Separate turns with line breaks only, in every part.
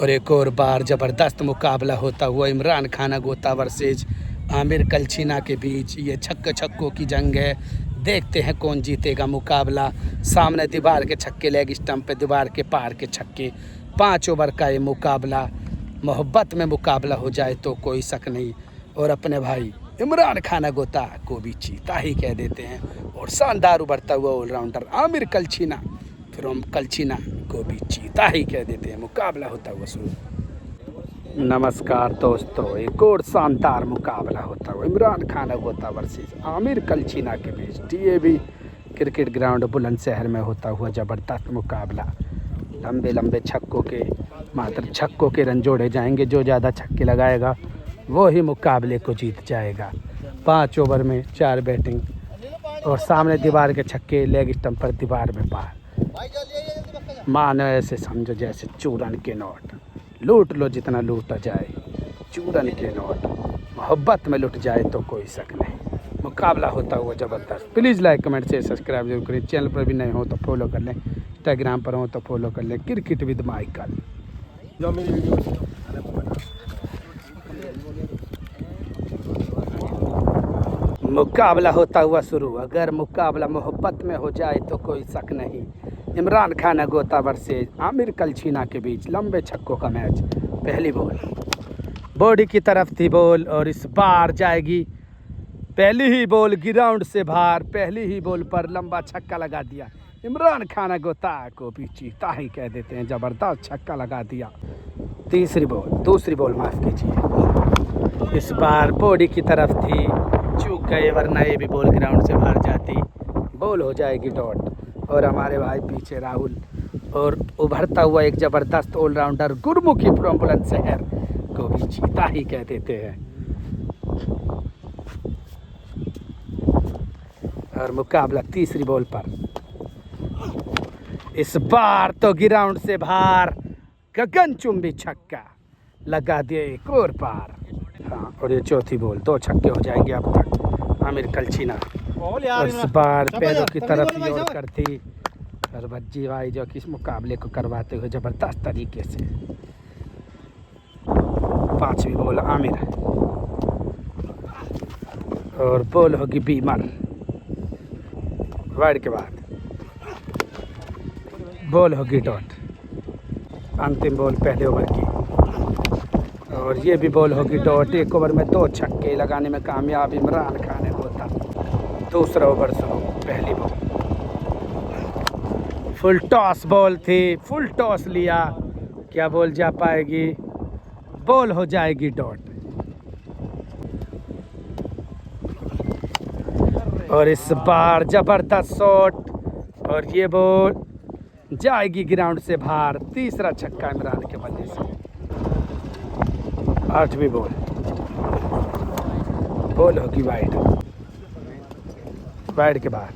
और एक और बार ज़बरदस्त मुकाबला होता हुआ इमरान खान गोता वर्सेज आमिर कलछीना के बीच। ये छक्कों की जंग है। देखते हैं कौन जीतेगा मुकाबला। सामने दीवार के छक्के, लेग स्टंप पे दीवार के पार के छक्के। 5 ओवर का ये मुकाबला। मोहब्बत में मुकाबला हो जाए तो कोई शक नहीं। और अपने भाई इमरान खान गोता को भी चीता ही कह देते हैं। और शानदार उभरता हुआ ऑलराउंडर आमिर कलछीना फ्रॉम कलछीना को भी चीता ही कह देते हैं। मुकाबला होता हुआ शुरू। नमस्कार दोस्तों, एक और शानदार मुकाबला होता हुआ इमरान खान गोता वर्सेस आमिर कलछीना के बीच DAV क्रिकेट ग्राउंड बुलंदशहर में होता हुआ ज़बरदस्त मुकाबला। लंबे लंबे छक्कों के, मात्र छक्कों के रन जोड़े जाएंगे। जो ज़्यादा छक्के लगाएगा वो ही मुकाबले को जीत जाएगा। 5 ओवर में 4 बैटिंग और सामने दीवार के छक्के, लेग स्टंप पर दीवार में पार। मानो ऐसे समझो जैसे चूरन के नोट। लूट लो जितना लूटा जाए, चूरन के नोट। मोहब्बत में लुट जाए तो कोई शक नहीं। मुकाबला होता हुआ ज़बरदस्त। प्लीज़ लाइक कमेंट से सब्सक्राइब जरूर करें। चैनल पर भी नए हो तो फॉलो कर लें। इंस्टाग्राम पर हो तो फॉलो कर लें। Cricket with Michael. मुकाबला होता हुआ शुरू। अगर मुकाबला मोहब्बत में हो जाए तो कोई शक नहीं। इमरान खान गोता वर्सेज आमिर कलछीना के बीच लंबे छक्कों का मैच। पहली बॉल बॉडी की तरफ थी बॉल और इस बार जाएगी। पहली ही बॉल ग्राउंड से बाहर। पहली ही बॉल पर लंबा छक्का लगा दिया। इमरान खान गोता को भी चीता ही कह देते हैं। ज़बरदस्त छक्का लगा दिया। दूसरी बॉल माफ़ कीजिए। इस बार बॉडी की तरफ थी, चूक गए, वरना ये भी बॉल ग्राउंड से बाहर जाती। बॉल हो जाएगी डॉट। और हमारे भाई पीछे राहुल और उभरता हुआ एक ज़बरदस्त ऑलराउंडर गुरमुखी फ्रॉम बुलंदशहर को भी चीता ही कह देते हैं। और मुकाबला तीसरी बॉल पर। इस बार तो ग्राउंड से बाहर गगनचुंबी छक्का लगा दिए एक और पार। हाँ, और ये चौथी बॉल। 2 छक्के हो जाएंगे अब तक आमिर कलछीना। इस बार पैरों की तरफ योर करती और भज्जी भाई जो कि इस मुकाबले को करवाते हुए ज़बरदस्त तरीके से। 5वीं बॉल आमिर और बॉल होगी बीमल। वाइड के बाद बॉल होगी डॉट। अंतिम बॉल पहले ओवर की और ये भी बॉल होगी डॉट। 1 ओवर में 2 छक्के लगाने में कामयाब इमरान खान गोता। दूसरा ओवर शुरू। पहली बॉल फुल टॉस बॉल थी। फुल टॉस लिया। क्या बॉल जा पाएगी? बॉल हो जाएगी डॉट। और इस बार ज़बरदस्त शॉट और ये बॉल जाएगी ग्राउंड से बाहर। तीसरा छक्का इमरान के बल्ले से। 8वीं बॉल होगी वाइड। वाइड के बाद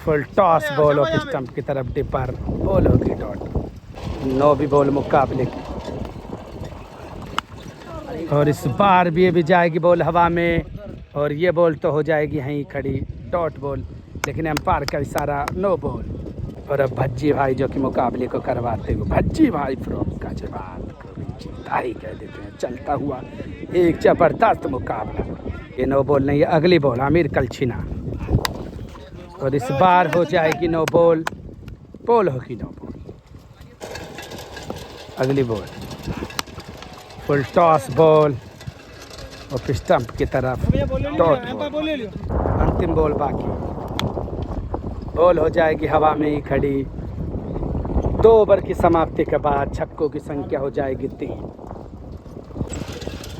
full toss ball off stump की तरफ डिपर। बॉल होगी डॉट। 9वीं बॉल मुकाबले की और इस बार भी ये भी जाएगी बॉल हवा में और ये बॉल तो हो जाएगी यहीं खड़ी डॉट बॉल। लेकिन एम्पायर का इशारा नो बॉल। और अब भज्जी भाई जो कि मुकाबले को करवाते हुए भज्जी भाई फ्रॉम गाजियाबाद को भी चीता ही कह देते हैं। चलता हुआ एक ज़बरदस्त मुकाबला। ये नो बॉल नहीं है, अगली बॉल आमिर कलछीना और इस बार हो जाएगी नो बॉल। बॉल होगी नो बॉल। अगली बॉल फुल टॉस बॉल और स्टंप की तरफ डॉट बॉल। अंतिम बॉल बाकी। बॉल हो जाएगी हवा में ही खड़ी। 2 ओवर की समाप्ति के बाद छक्कों की संख्या हो जाएगी 3।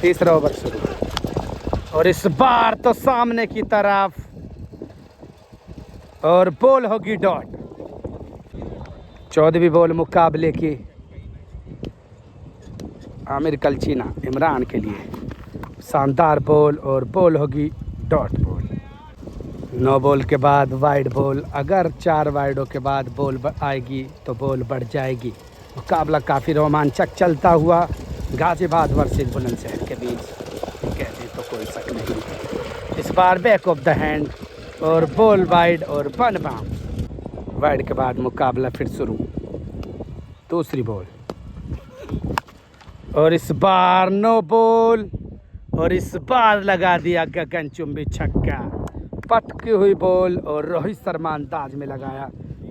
तीसरा ओवर शुरू और इस बार तो सामने की तरफ और बॉल होगी डॉट। 14वीं बॉल मुकाबले की आमिर कलछीना इमरान के लिए। शानदार बॉल और बॉल होगी डॉट बॉल। 9 बॉल के बाद वाइड बॉल। अगर 4 वाइडों के बाद बॉल आएगी तो बॉल बढ़ जाएगी। मुकाबला काफ़ी रोमांचक चलता हुआ गाजियाबाद वर्सेस बुलंदशहर के बीच। कहते तो कोई शक नहीं। इस बार बैक ऑफ द हैंड और बॉल वाइड और 1 बाउंस। वाइड के बाद मुकाबला फिर शुरू। दूसरी बॉल और इस बार नो बॉल, और इस बार लगा दिया गगनचुंबी छक्का। पटकी हुई बॉल और रोहित शर्मा अंदाज में लगाया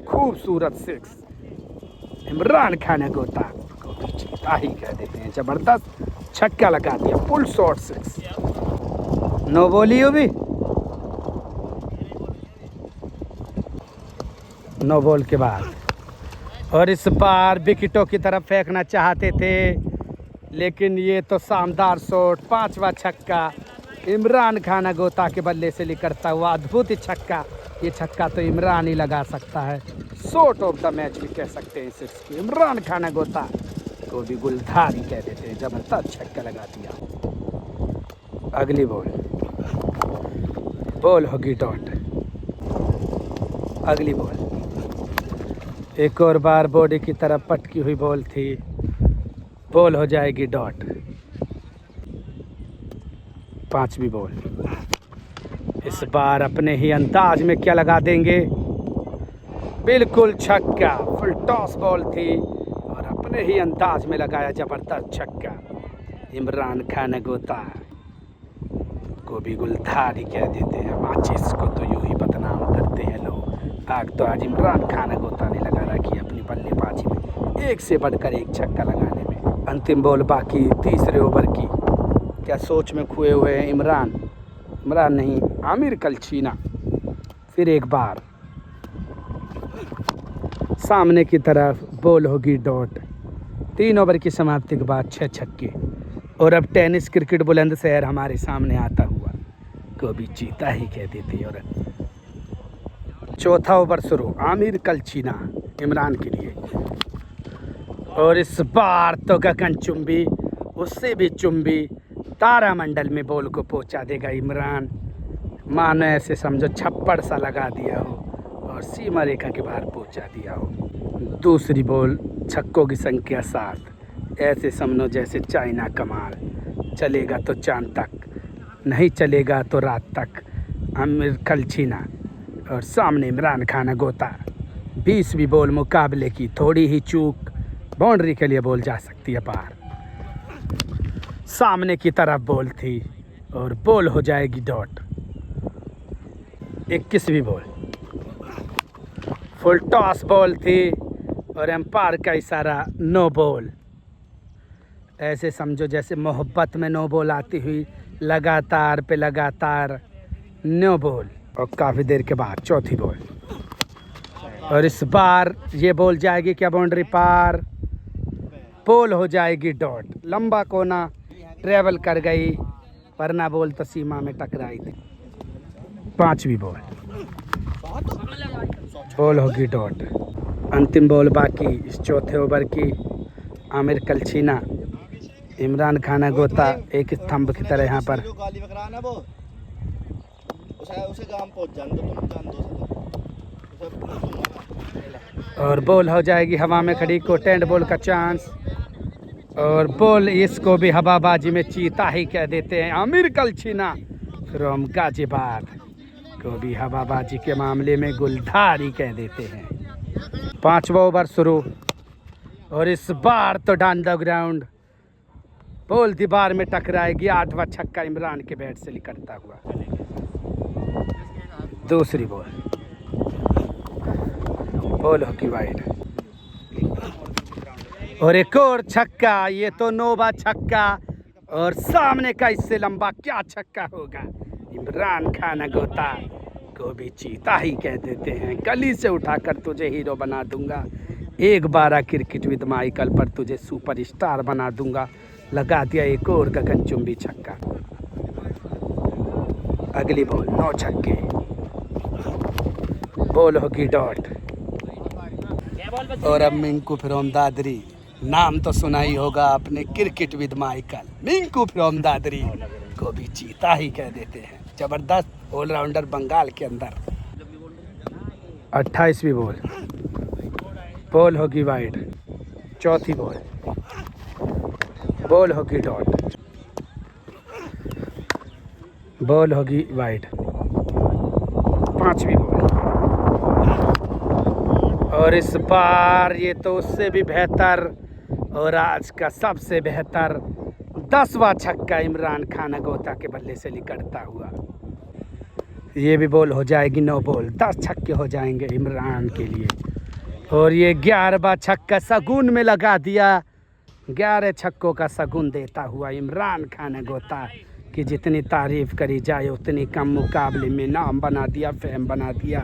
खूबसूरत सिक्स। इमरान खान ने गोता को भी जीता ही कह देते हैं। जबरदस्त छक्का लगा दिया, full shot six. No ball ही हो भी, नो बॉल के बाद। और इस बार विकेटों की तरफ फेंकना चाहते थे, लेकिन ये तो शानदार शॉट, पांचवा छक्का इमरान खान गोता के बल्ले से निकलता हुआ अद्भुत छक्का। ये छक्का तो इमरान ही लगा सकता है। शॉट ऑफ द मैच भी कह सकते हैं सिक्स की। इमरान खान गोता को भी गुलधारी कह देते हैं। जबरदस्त छक्का लगा दिया। अगली बॉल, बॉल होगी डॉट। अगली बॉल एक और बार बॉडी की तरफ पटकी हुई बॉल थी, बॉल हो जाएगी डॉट। पांचवी बॉल, इस बार अपने ही अंदाज में क्या लगा देंगे, बिल्कुल छक्का। फुल टॉस बॉल थी और अपने ही अंदाज में लगाया जबरदस्त छक्का। इमरान खान गोता को भी गुलधारी कह देते हैं। माचिस को तो यूं ही बदनाम करते हैं लोग। आग तो आज इमरान खान गोता ने लगा रखी अपनी बल्लेबाजी में, एक से बढ़कर एक छक्का लगाने में। अंतिम बॉल बाकी तीसरे ओवर की। क्या सोच में खोए हुए हैं इमरान नहीं, आमिर कलचीना। फिर एक बार सामने की तरफ बॉल होगी डॉट। 3 ओवर की समाप्ति के बाद 6 छक्के। और अब टेनिस क्रिकेट बुलंदशहर हमारे सामने आता हुआ को भी जीता ही कह देते। और चौथा ओवर शुरू, आमिर कलचीना इमरान के लिए। और इस बार तो गगनचुंबी, उससे भी चुंबी, तारामंडल में बॉल को पहुंचा देगा इमरान। मानो ऐसे समझो छप्पड़ सा लगा दिया हो और सीमा रेखा के बाहर पहुंचा दिया हो। दूसरी बॉल, छक्कों की संख्या 7। ऐसे समझो जैसे चाइना कमाल, चलेगा तो चांद तक, नहीं चलेगा तो रात तक। आमिर कलचीना और सामने इमरान खान गोता। 20वीं बॉल मुकाबले की, थोड़ी ही चूक बाउंड्री के लिए बॉल जा सकती है पार। सामने की तरफ बॉल थी और बॉल हो जाएगी डॉट। 21वीं बॉल, फुल टॉस बॉल थी और एम्पायर का इशारा नो बॉल। ऐसे समझो जैसे मोहब्बत में नो बॉल आती हुई, लगातार पे लगातार नो बॉल। और काफ़ी देर के बाद चौथी बॉल, और इस बार ये बॉल जाएगी क्या बाउंड्री पार, बॉल हो जाएगी डॉट। लंबा कोना ट्रेवल कर गई, वरना बॉल तो सीमा में टकराई थी। 5वीं बॉल, बॉल होगी डॉट। अंतिम बॉल बाकी इस चौथे ओवर की। आमिर कलचीना, इमरान खान गोता एक स्तंभ की तरह यहाँ पर। और बॉल हो जाएगी हवा में खड़ी, को 10 बॉल का चांस। और बॉल, इसको भी हवाबाजी में चीता ही कह देते हैं। आमिर कलचीना फ्रॉम गाजियाबाद को भी हवाबाजी के मामले में गुलधारी कह देते हैं। 5वां ओवर शुरू, और इस बार तो डाउन द ग्राउंड, बॉल दीवार में टकराएगी। 8वां छक्का इमरान के बैट से निकलता हुआ। दूसरी बॉल, बॉल होगी वाइड। और एक और छक्का, ये तो नोवा छक्का, और सामने का इससे लंबा क्या छक्का होगा। इमरान खान गोता को भी चीता ही कह देते हैं। गली से उठाकर तुझे हीरो बना दूंगा, 1-12 क्रिकेट विद माइकल पर तुझे सुपरस्टार बना दूंगा। लगा दिया एक और गगनचुंबी छक्का। अगली बॉल 9 छक्के, बॉल होगी डॉट। और अब मिंकू फ्रॉम दादरी, नाम तो सुना ही होगा आपने, cricket with Michael. Minku from Dadri को भी चीता ही कह देते हैं। जबरदस्त ऑलराउंडर बंगाल के अंदर। 28वीं बॉल, बॉल होगी वाइड। चौथी बॉल, बॉल होगी डॉट। बॉल होगी वाइड। 5वीं बॉल, और इस बार ये तो उससे भी बेहतर, और आज का सबसे बेहतर 10वां छक्का इमरान खान अगोता के बल्ले से निकलता हुआ। ये भी बॉल हो जाएगी 9 बॉल, 10 छक्के हो जाएंगे इमरान के लिए। और ये 11वां छक्का शगुन में लगा दिया। 11 छक्कों का शगुन देता हुआ इमरान खान अगोता कि जितनी तारीफ करी जाए उतनी कम। मुकाबले में नाम बना दिया, फेम बना दिया,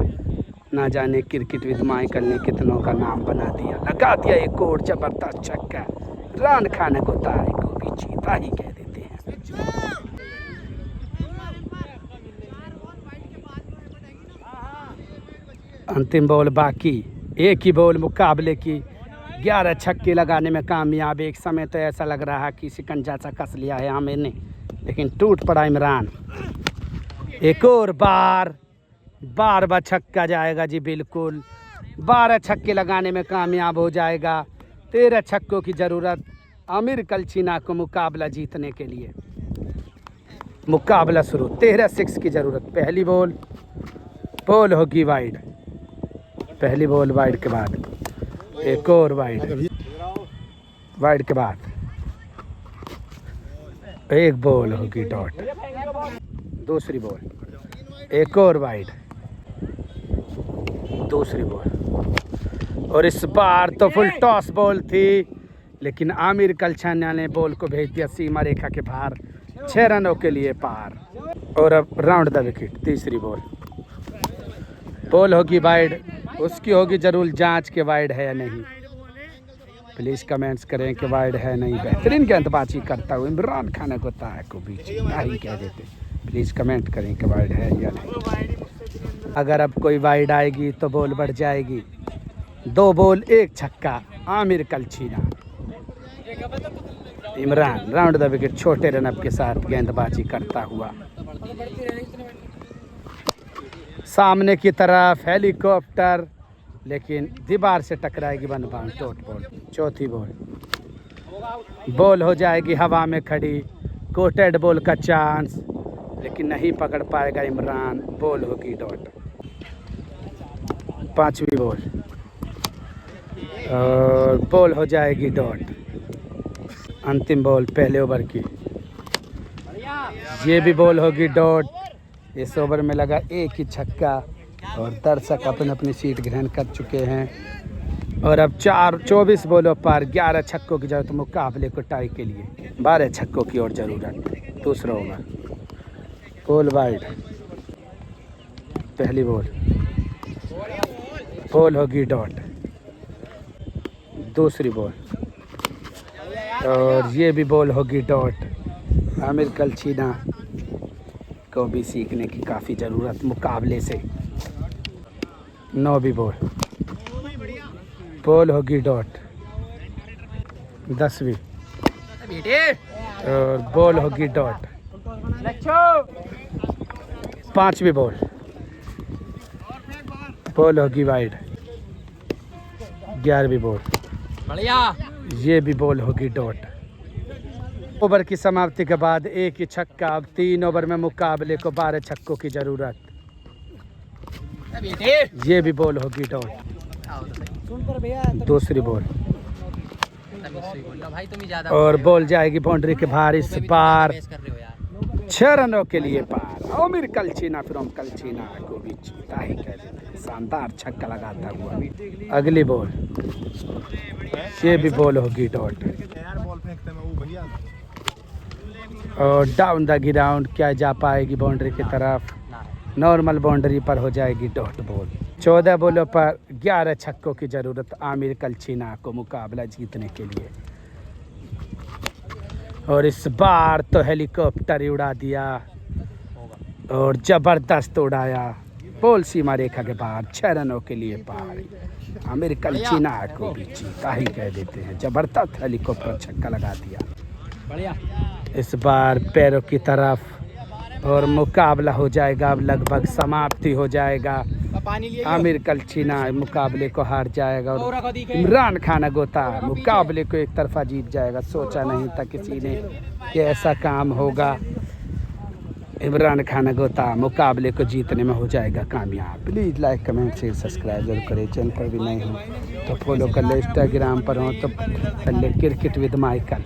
ना जाने क्रिकेट विद माइकल ने कितनों का नाम बना दिया। लगा दिया एक और जबरदस्त छक्का। इमरान खान अगोता को भी चीता ही कह देते हैं। अंतिम बॉल बाकी, एक ही बॉल मुकाबले की। 11 छक्के लगाने में कामयाब। एक समय तो ऐसा लग रहा है कि शिकंजा सा कस लिया है आमिर ने, लेकिन टूट पड़ा इमरान। एक और बार 12वां छक्का जाएगा जी, बिल्कुल 12 छक्के लगाने में कामयाब हो जाएगा। 13 छक्कों की ज़रूरत आमिर कलचीना को मुकाबला जीतने के लिए। मुकाबला शुरू, 13 सिक्स की ज़रूरत। पहली बॉल होगी वाइड। पहली बॉल वाइड के बाद एक और वाइड के बाद एक बॉल होगी डॉट। दूसरी बॉल एक और वाइड, दूसरी बॉल। और इस बार तो फुल टॉस बॉल थी, लेकिन आमिर कलचीना ने बॉल को भेज दिया सीमा रेखा के बाहर। 6 रनों के लिए पार। और अब राउंड द विकेट। तीसरी बॉल होगी वाइड। उसकी होगी जरूर जांच के वाइड है या नहीं। प्लीज़ कमेंट्स करें कि वाइड है नहीं। बेहतरीन गेंदबाजी करता हुआ इमरान खान अगोता को भी ही कह देते। प्लीज़ कमेंट करें कि वाइड है या नहीं। अगर अब कोई वाइड आएगी तो बॉल बढ़ जाएगी। 2 बॉल 1 छक्का आमिर कलचीना। इमरान राउंड द विकेट छोटे रनअप के साथ गेंदबाजी करता हुआ। सामने की तरफ हेलीकॉप्टर, लेकिन दीवार से टकराएगी। 1 बाउंड डॉट बॉल। चौथी बॉल हो जाएगी हवा में खड़ी। कोटेड बॉल का चांस, लेकिन नहीं पकड़ पाएगा इमरान। बॉल होगी डॉट। 5वीं और बॉल हो जाएगी डॉट। अंतिम बॉल पहले ओवर की। ये भी बॉल होगी डॉट। इस ओवर में लगा एक ही छक्का और दर्शक अपनी अपनी सीट ग्रहण कर चुके हैं। और अब 24 बॉलों पर 11 छक्कों की जरूरत मुकाबले को टाई के लिए। 12 छक्कों की और ज़रूरत। दूसरा ओवर बॉल वाइड। पहली बॉल होगी डॉट। दूसरी बॉल और ये भी बॉल होगी डॉट। आमिर कलचीना को भी सीखने की काफ़ी ज़रूरत मुकाबले से। 9वीं बॉल होगी डॉट। 10वीं और बॉल होगी डॉट। 5वीं बॉल होगी वाइड। 11वीं बढ़िया, ये भी बॉल होगी डॉट। ओवर की समाप्ति के बाद एक ही छक्का। अब 3 ओवर में मुकाबले को 12 छक्कों की ज़रूरत। ये भी बॉल होगी डॉट। दूसरी बॉल और बॉल जाएगी बाउंड्री के बाहर। इस बार 6 रनों के लिए पार। आमिर कलचीना फ्रॉम कलचीना को भी चीता ही कह देते हैं। शानदार छक्का लगाता हुआ। अगली बॉल, ये भी बॉल होगी डॉट। और डाउन द ग्राउंड क्या जा पाएगी बाउंड्री की तरफ। नॉर्मल बाउंड्री पर हो जाएगी डॉट बॉल। 14 बॉलों पर 11 छक्कों की ज़रूरत आमिर कलचीना को मुकाबला जीतने के लिए। और इस बार तो हेलीकॉप्टर ही उड़ा दिया और ज़बरदस्त उड़ाया। बॉल सीमा रेखा के बाहर। 6 रनों के लिए पार। आमिर कलचीना को भी चीता ही कह देते हैं। ज़बरदस्त हेलीकॉप्टर छक्का लगा दिया। बढ़िया। इस बार पैरों की तरफ और मुकाबला हो जाएगा। अब लगभग समाप्ति हो जाएगा। आमिर कलचीना मुकाबले को हार जाएगा और इमरान खान अगोता मुकाबले को एक तरफा जीत जाएगा। सोचा नहीं था किसी ने कि ऐसा काम होगा। इमरान खान अगोता मुकाबले को जीतने में हो जाएगा कामयाब। Please like comment share subscribe जरूर करें। चैनल पर भी नए हो तो फॉलो कर ले, इंस्टाग्राम पर हो तो कर ले क्रिकेट विद माइकल।